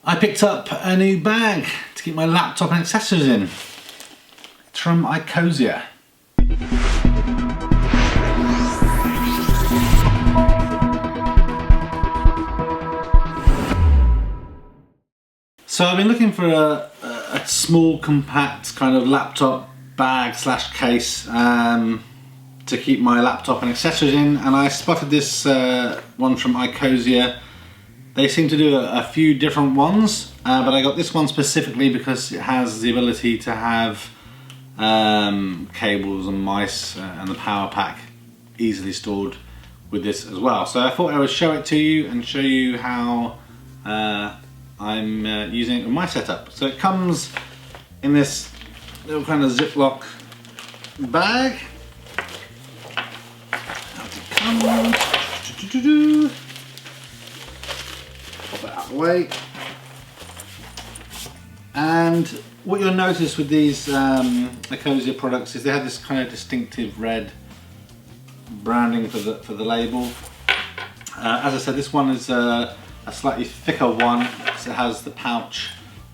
I picked up a new bag to keep my laptop and accessories in. It's from iCozzier. So I've been looking for a small, compact kind of laptop bag slash case to keep my laptop and accessories in, and I spotted this one from iCozzier. They seem to do a few different ones, but I got this one specifically because it has the ability to have cables and mice and the power pack easily stored with this as well. So I thought I would show it to you and show you how I'm using it in my setup. So it comes in this little kind of Ziploc bag. How's it come? Pop it out of the way. And what you'll notice with these iCozzier products is they have this kind of distinctive red branding for the label. As I said, this one is a slightly thicker one, so it has the pouch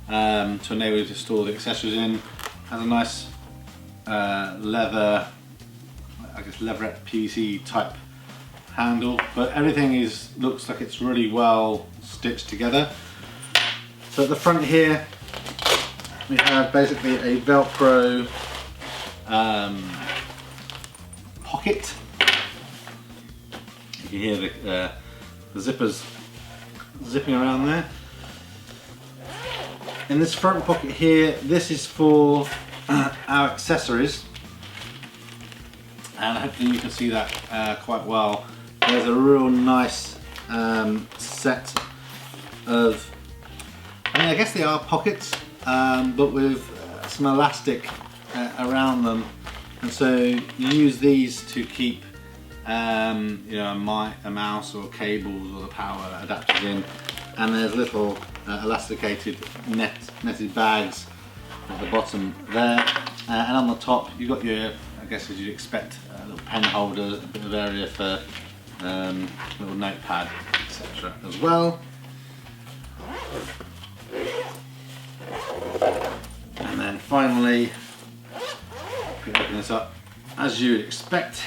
to enable you to store the accessories in. Has a nice leather, I guess leatherette PVC type handle, but everything looks like it's really well stitched together. So at the front here we have basically a Velcro pocket. You can hear the zippers zipping around there. In this front pocket here, this is for our accessories, and hopefully you can see that quite well. There's a real nice set of, I guess they are pockets, but with some elastic around them, and so you use these to keep you know, a mouse or cables or the power adapters in, and there's little elasticated netted bags at the bottom there, and on the top you've got your, I guess as you'd expect, a little pen holder, a bit of area for little notepad, etc. as well. And then finally, if you open this up, as you would expect,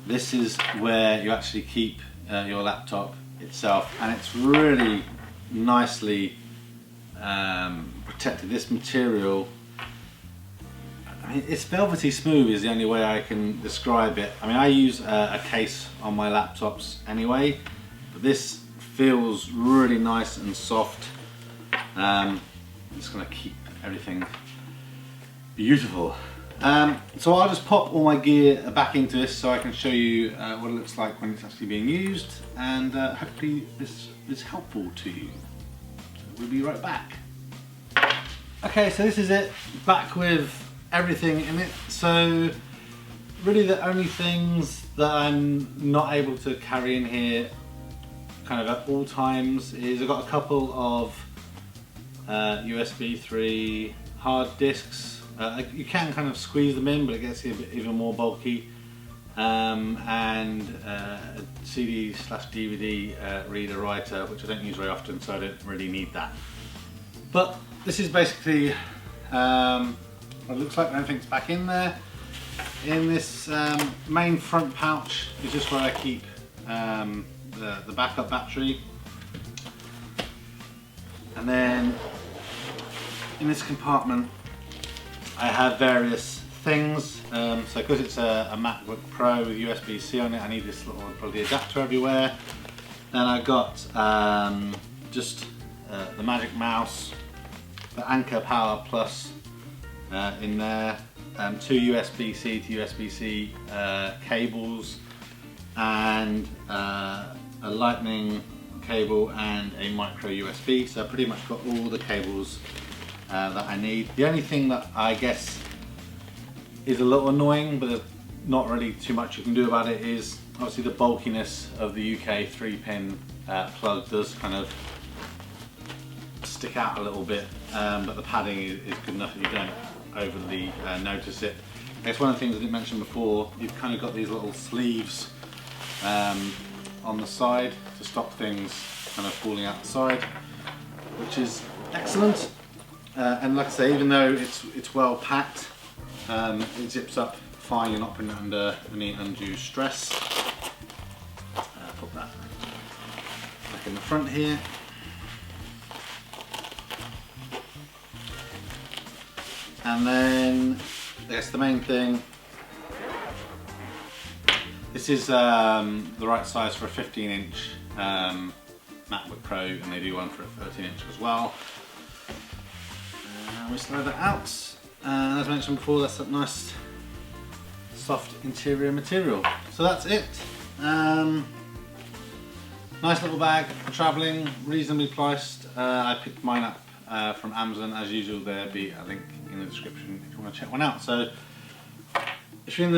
this is where you actually keep your laptop itself, and it's really nicely protected. This material, I mean, it's velvety smooth is the only way I can describe it. I mean, I use a case on my laptops anyway, but this feels really nice and soft. I'm just going to keep everything beautiful. So I'll just pop all my gear back into this so I can show you what it looks like when it's actually being used, and hopefully this is helpful to you. So we'll be right back. Okay, so this is it, back with everything in it. So really the only things that I'm not able to carry in here kind of at all times is I've got a couple of USB 3 hard disks. You can kind of squeeze them in, but it gets even more bulky, and a CD/DVD reader writer, which I don't use very often, so I don't really need that. But this is basically what it looks like when everything's back in there. In this main front pouch is just where I keep the backup battery, and then in this compartment I have various things. So because it's a Macbook Pro with USB-C on it, I need this little bloody adapter everywhere. Then I've got just the Magic Mouse, the Anker Power Plus in there, two USB-C to USB-C cables, and a lightning cable and a micro USB. So I pretty much got all the cables that I need. The only thing that I guess is a little annoying, but there's not really too much you can do about it, is obviously the bulkiness of the UK 3-pin plug does kind of stick out a little bit, but the padding is good enough that you don't overly notice it. I guess one of the things I didn't mention before, you've kind of got these little sleeves on the side to stop things kind of falling out the side, which is excellent. And like I say, even though it's well packed, it zips up fine. You're not putting it under any undue stress. Put that back in the front here. And then I guess the main thing, this is the right size for a 15-inch MacBook Pro, and they do one for a 13-inch as well. We slide that out, and as mentioned before, that's a nice soft interior material. So that's it. Nice little bag for travelling, reasonably priced. I picked mine up from Amazon as usual. There'll be a link in the description if you want to check one out. So if you're in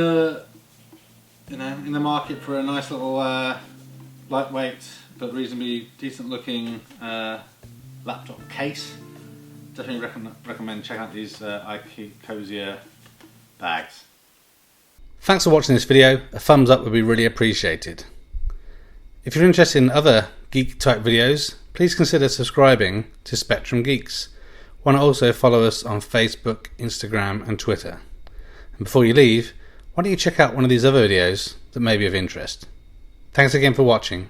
the market for a nice little lightweight but reasonably decent looking laptop case, definitely recommend checking out these iCozzier bags. Thanks for watching this video. A thumbs up would be really appreciated. If you're interested in other geek type videos, please consider subscribing to Spectrum Geeks. Why not also follow us on Facebook, Instagram and Twitter. And before you leave, why don't you check out one of these other videos that may be of interest. Thanks again for watching.